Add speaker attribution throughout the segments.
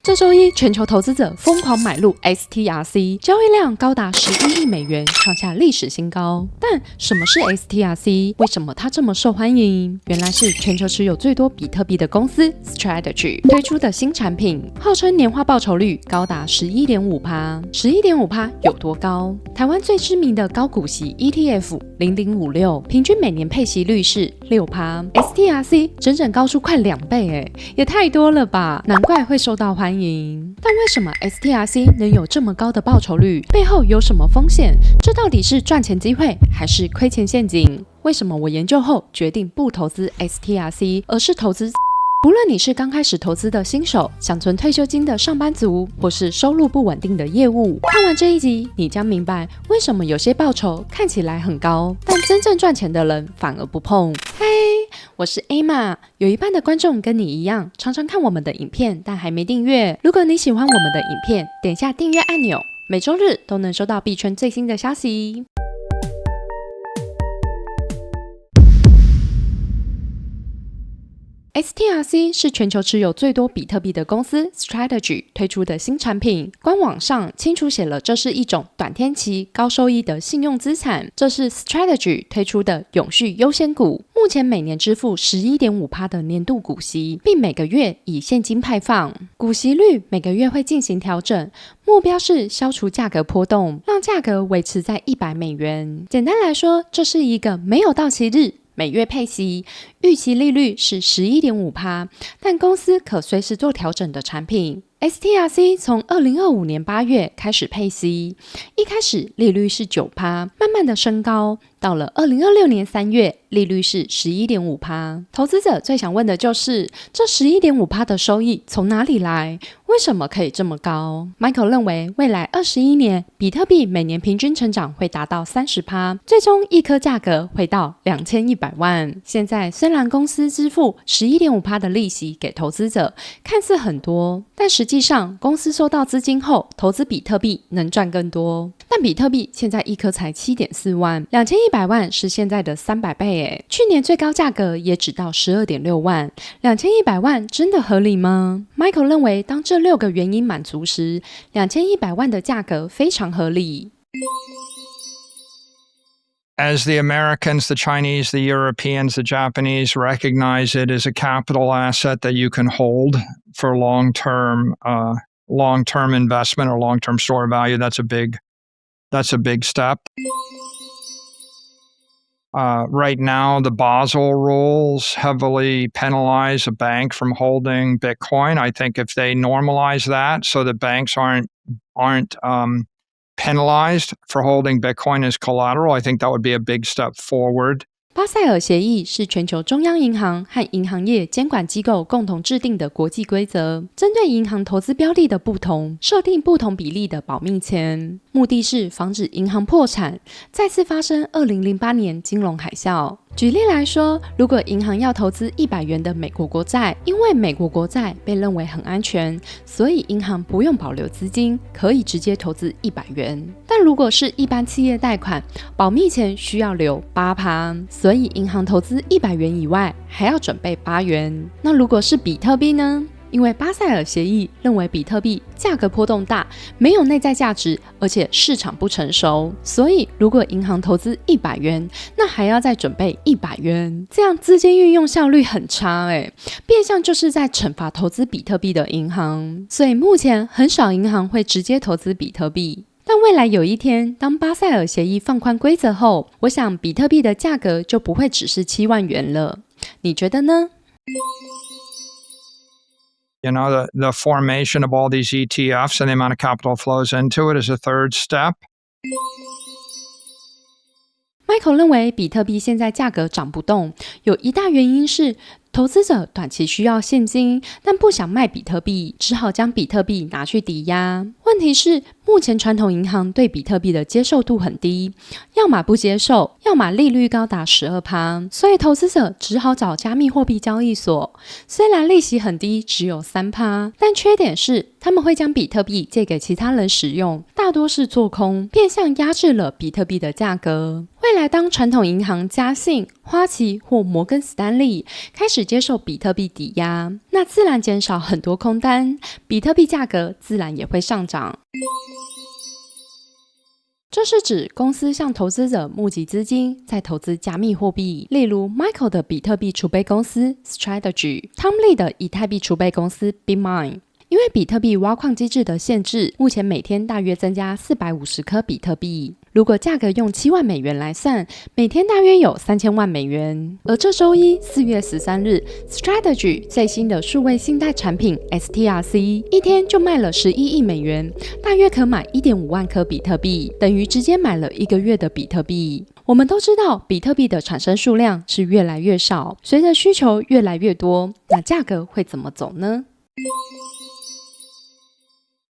Speaker 1: 这周一，全球投资者疯狂买入 STRC， 交易量高达11亿美元，创下历史新高。但什么是 STRC？ 为什么它这么受欢迎？原来是全球持有最多比特币的公司 Strategy 推出的新产品，号称年化报酬率高达 11.5%。11.5% 有多高？台湾最知名的高股息 ETF 0056，平均每年配息率是 6%。STRC 整整高出快2倍，也太多了吧？难怪会受到欢迎。但为什么 STRC 能有这么高的报酬率？背后有什么风险？这到底是赚钱机会还是亏钱陷阱？为什么我研究后决定不投资 STRC， 而是投资？不论你是刚开始投资的新手，想存退休金的上班族，或是收入不稳定的业务，看完这一集，你将明白为什么有些报酬看起来很高，但真正赚钱的人反而不碰。嘿，我是 Emma， 有一半的观众跟你一样，常常看我们的影片，但还没订阅。如果你喜欢我们的影片，点下订阅按钮，每周日都能收到币圈最新的消息。STRC 是全球持有最多比特币的公司 Strategy 推出的新产品，官网上清楚写了这是一种短天期高收益的信用资产，这是 Strategy 推出的永续优先股，目前每年支付 11.5% 的年度股息，并每个月以现金派放，股息率每个月会进行调整，目标是消除价格波动，让价格维持在100美元。简单来说，这是一个没有到期日，每月配息，预期利率是 11.5%， 但公司可随时做调整的产品。STRC 从2025年8月开始配息，一开始利率是 9%， 慢慢的升高，到了2026年3月，利率是 11.5%。投资者最想问的就是，这 11.5% 的收益从哪里来？为什么可以这么高？ Michael 认为，未来21年，比特币每年平均成长会达到 30%， 最终一颗价格会到2100万。现在虽然公司支付 11.5% 的利息给投资者，看似很多，但实际上公司收到资金后，投资比特币能赚更多。但比特币现在一颗才 7.4 万，2100万是现在的300倍耶。去年最高价格也只到 12.6 万，2100万真的合理吗？ Michael 认为，当这6个原因满足时，2100万的价格非常合理。
Speaker 2: As the Americans, the Chinese, the Europeans, the Japanese recognize it as a capital asset that you can hold for long-term investment or long-term store value, that's a big step. Right now, the Basel rules heavily penalize a bank from holding Bitcoin. I think if they normalize that so that banks aren't penalized for holding Bitcoin as collateral, I think that would be a big step forward.
Speaker 1: 巴塞尔协议是全球中央银行和银行业监管机构共同制定的国际规则，针对银行投资标的的不同，设定不同比例的保密钱，目的是防止银行破产，再次发生2008年金融海啸。举例来说，如果银行要投资100元的美国国债，因为美国国债被认为很安全，所以银行不用保留资金，可以直接投资100元。但如果是一般企业贷款，保密钱需要留 8%， 所以银行投资100元以外，还要准备8元。那如果是比特币呢？因为巴塞尔协议认为比特币价格波动大，没有内在价值，而且市场不成熟，所以如果银行投资100元，那还要再准备100元，这样资金运用效率很差变相就是在惩罚投资比特币的银行。所以目前很少银行会直接投资比特币。但未来有一天，当巴塞尔协议放宽规则后，我想比特币的价格就不会只是7万元了。你觉得呢
Speaker 2: ？You know, the formation of all these ETFs and the amount of capital flows into it is a third step.
Speaker 1: Michael 认为，比特币现在价格涨不动，有一大原因是投资者短期需要现金，但不想卖比特币，只好将比特币拿去抵押。问题是，目前传统银行对比特币的接受度很低，要么不接受，要么利率高达 12%， 所以投资者只好找加密货币交易所。虽然利息很低，只有 3%， 但缺点是他们会将比特币借给其他人使用，大大多是做空，变相压制了比特币的价格。未来当传统银行嘉信、花旗或摩根斯丹利开始接受比特币抵押，那自然减少很多空单，比特币价格自然也会上涨。这是指公司向投资者募集资金，再投资加密货币，例如 Michael 的比特币储备公司 Strategy、Tom Lee 的以太币储备公司 Bitmine。因为比特币挖矿机制的限制，目前每天大约增加450颗比特币。如果价格用7万美元来算，每天大约有3000万美元。而这周一4月13日 Strategy 最新的数位信贷产品 STRC 一天就卖了11亿美元，大约可买 1.5 万颗比特币，等于直接买了1个月的比特币。我们都知道比特币的产生数量是越来越少，随着需求越来越多，那价格会怎么走呢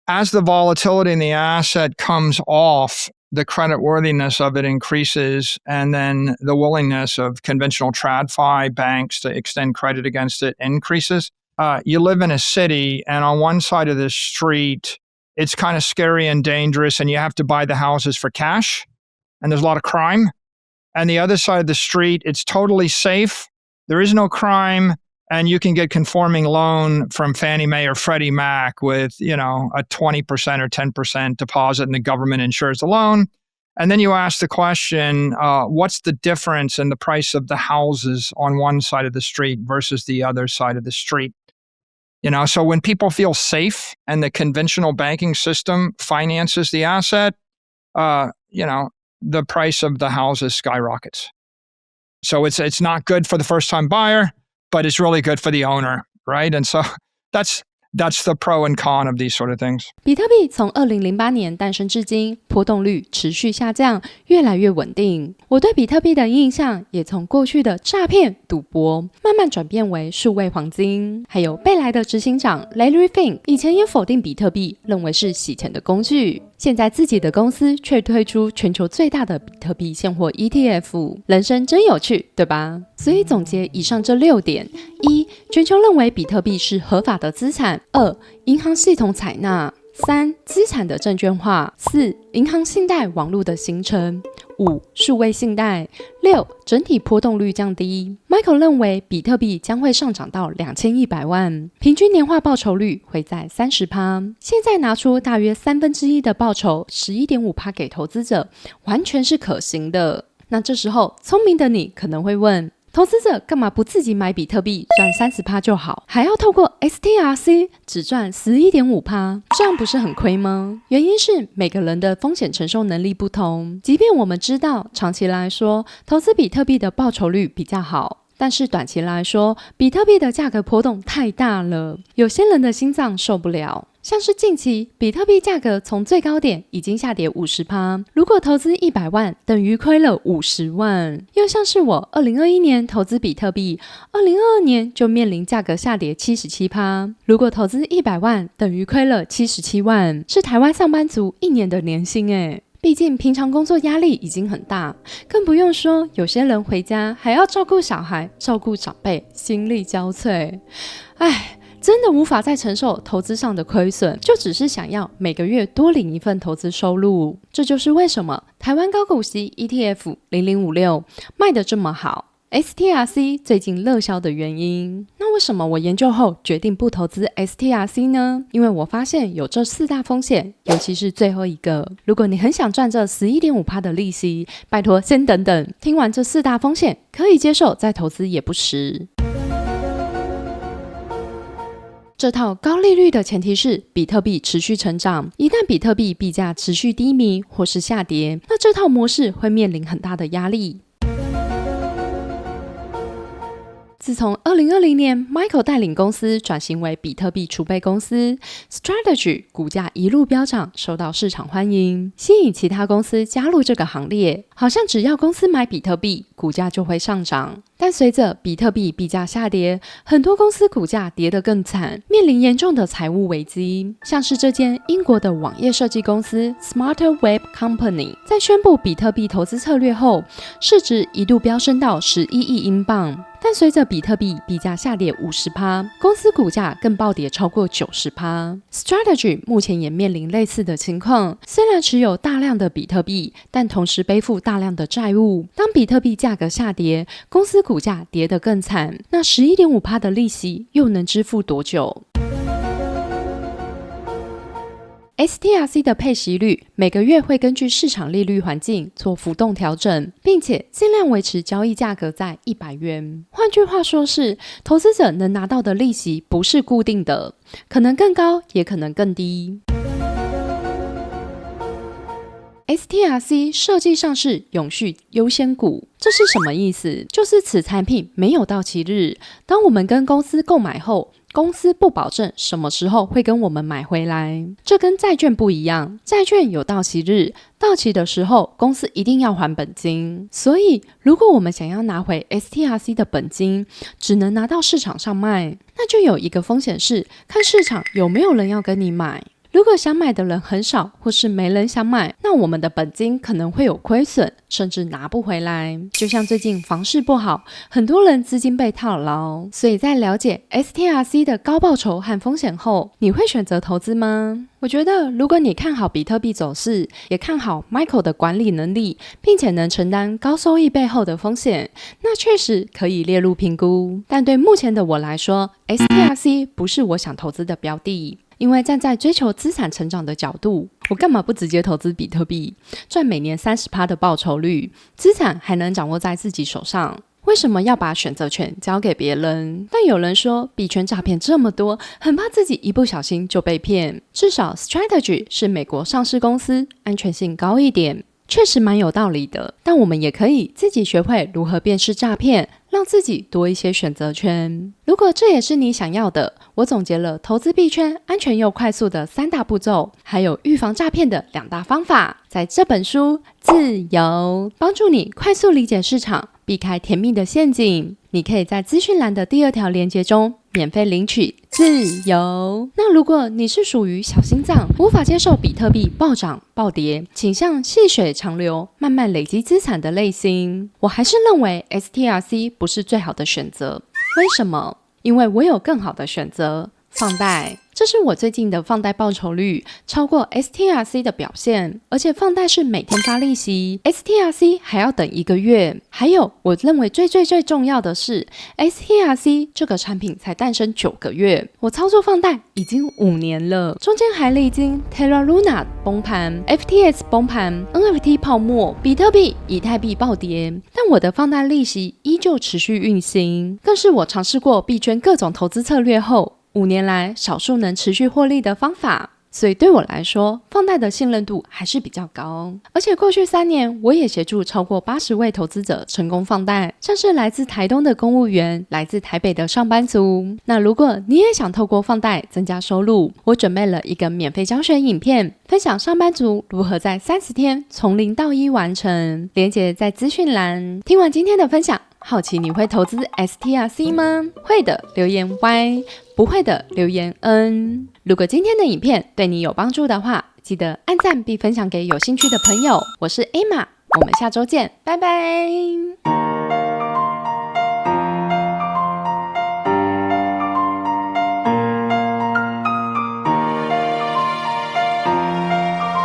Speaker 2: ？As the volatility in the asset comes off, the creditworthiness of it increases, and then the willingness of conventional TradFi banks to extend credit against it increases. You live in a city, and on one side of the street, it's kind of scary and dangerous, and you have to buy the houses for cash, and there's a lot of crime. And the other side of the street, it's totally safe. There is no crime. And you can get conforming loan from Fannie Mae or Freddie Mac with, a 20% or 10% deposit, and the government insures the loan. And then you ask the question, what's the difference in the price of the houses on one side of the street versus the other side of the street? So when people feel safe and the conventional banking system finances the asset, the price of the houses skyrockets. So it's not good for the first-time buyer.But it's really good for the owner, right? And so that's the pro and con of these sort of things.
Speaker 1: 比特币从2008年诞生至今，波动率持续下降，越来越稳定。我对比特币的印象也从过去的诈骗、赌博，慢慢转变为数位黄金。还有贝莱的执行长 Larry Fink 以前也否定比特币，认为是洗钱的工具。现在自己的公司却推出全球最大的比特币现货 ETF， 人生真有趣，对吧？所以总结以上这6点：一、全球认为比特币是合法的资产；2、银行系统采纳；3、资产的证券化；4、银行信贷网络的形成；5、数位信贷；6、整体波动率降低。Michael 认为比特币将会上涨到2100万，平均年化报酬率会在30%。现在拿出大约1/3的报酬 11.5% 给投资者，完全是可行的。那这时候聪明的你可能会问，投资者干嘛不自己买比特币赚30%就好，还要透过 STRC 只赚 11.5%， 这样不是很亏吗？原因是每个人的风险承受能力不同，即便我们知道长期来说投资比特币的报酬率比较好，但是短期来说比特币的价格波动太大了，有些人的心脏受不了。像是近期比特币价格从最高点已经下跌 50%， 如果投资100万等于亏了50万。又像是我2021年投资比特币，2022年就面临价格下跌 77%， 如果投资100万等于亏了77万，是台湾上班族1年的年薪耶。毕竟平常工作压力已经很大，更不用说有些人回家还要照顾小孩、照顾长辈，心力交瘁。真的无法再承受投资上的亏损，就只是想要每个月多领一份投资收入。这就是为什么台湾高股息 ETF 0056卖得这么好， STRC 最近热销的原因。那为什么我研究后决定不投资 STRC 呢？因为我发现有这4大风险，尤其是最后一个。如果你很想赚这 11.5% 的利息，拜托先等等，听完这4大风险可以接受再投资也不迟。这套高利率的前提是比特币持续成长，一旦比特币币价持续低迷或是下跌，那这套模式会面临很大的压力。自从2020年 Michael 带领公司转型为比特币储备公司 Strategy 股价一路飙涨，受到市场欢迎，吸引其他公司加入这个行列，好像只要公司买比特币，股价就会上涨。但随着比特币币价下跌，很多公司股价跌得更惨，面临严重的财务危机。像是这间英国的网页设计公司 Smarter Web Company 在宣布比特币投资策略后，市值一度飙升到11亿英镑。但但随着比特币币价下跌 50%， 公司股价更暴跌超过 90%。 Strategy 目前也面临类似的情况，虽然持有大量的比特币，但同时背负大量的债务。当比特币价格下跌，公司股价跌得更惨，那 11.5% 的利息又能支付多久？STRC 的配息率每个月会根据市场利率环境做浮动调整，并且尽量维持交易价格在100元。换句话说是，投资者能拿到的利息不是固定的，可能更高，也可能更低。STRC 设计上是永续优先股，这是什么意思？就是此产品没有到期日，当我们跟公司购买后，公司不保证什么时候会跟我们买回来，这跟债券不一样，债券有到期日，到期的时候公司一定要还本金，所以如果我们想要拿回 STRC 的本金，只能拿到市场上卖，那就有一个风险是，看市场有没有人要跟你买。如果想买的人很少，或是没人想买，那我们的本金可能会有亏损，甚至拿不回来。就像最近房市不好，很多人资金被套牢，所以在了解 STRC 的高报酬和风险后，你会选择投资吗？我觉得如果你看好比特币走势，也看好 Michael 的管理能力，并且能承担高收益背后的风险，那确实可以列入评估。但对目前的我来说， STRC 不是我想投资的标的。因为站在追求资产成长的角度，我干嘛不直接投资比特币，赚每年 30% 的报酬率，资产还能掌握在自己手上？为什么要把选择权交给别人？但有人说币圈诈骗这么多，很怕自己一不小心就被骗。至少 Strategy 是美国上市公司，安全性高一点，确实蛮有道理的。但我们也可以自己学会如何辨识诈骗，让自己多一些选择权。如果这也是你想要的，我总结了投资币圈安全又快速的3大步骤，还有预防诈骗的2大方法。在这本书《自由》帮助你快速理解市场，避开甜蜜的陷阱。你可以在资讯栏的第2条连结中免费领取自由。那如果你是属于小心脏，无法接受比特币暴涨暴跌，倾向细水长流，慢慢累积资产的类型，我还是认为 STRC 不是最好的选择。为什么？因为我有更好的选择，放贷。这是我最近的放贷报酬率超过 STRC 的表现，而且放贷是每天发利息， STRC 还要等1个月。还有我认为最重要的是 STRC 这个产品才诞生9个月，我操作放贷已经5年了，中间还历经 Terra Luna 崩盘、FTX 崩盘、NFT 泡沫、比特币、以太币暴跌，但我的放贷利息依旧持续运行，更是我尝试过币圈各种投资策略后5年来少数能持续获利的方法，所以对我来说，放贷的信任度还是比较高。而且过去3年，我也协助超过80位投资者成功放贷，像是来自台东的公务员，来自台北的上班族。那如果你也想透过放贷增加收入，我准备了一个免费教学影片，分享上班族如何在30天从0到1完成，连结在资讯栏。听完今天的分享，好奇你会投资 STRC 吗？会的留言 Y， 不会的留言 N。 如果今天的影片对你有帮助的话，记得按赞并分享给有兴趣的朋友。我是 Emma， 我们下周见，拜拜。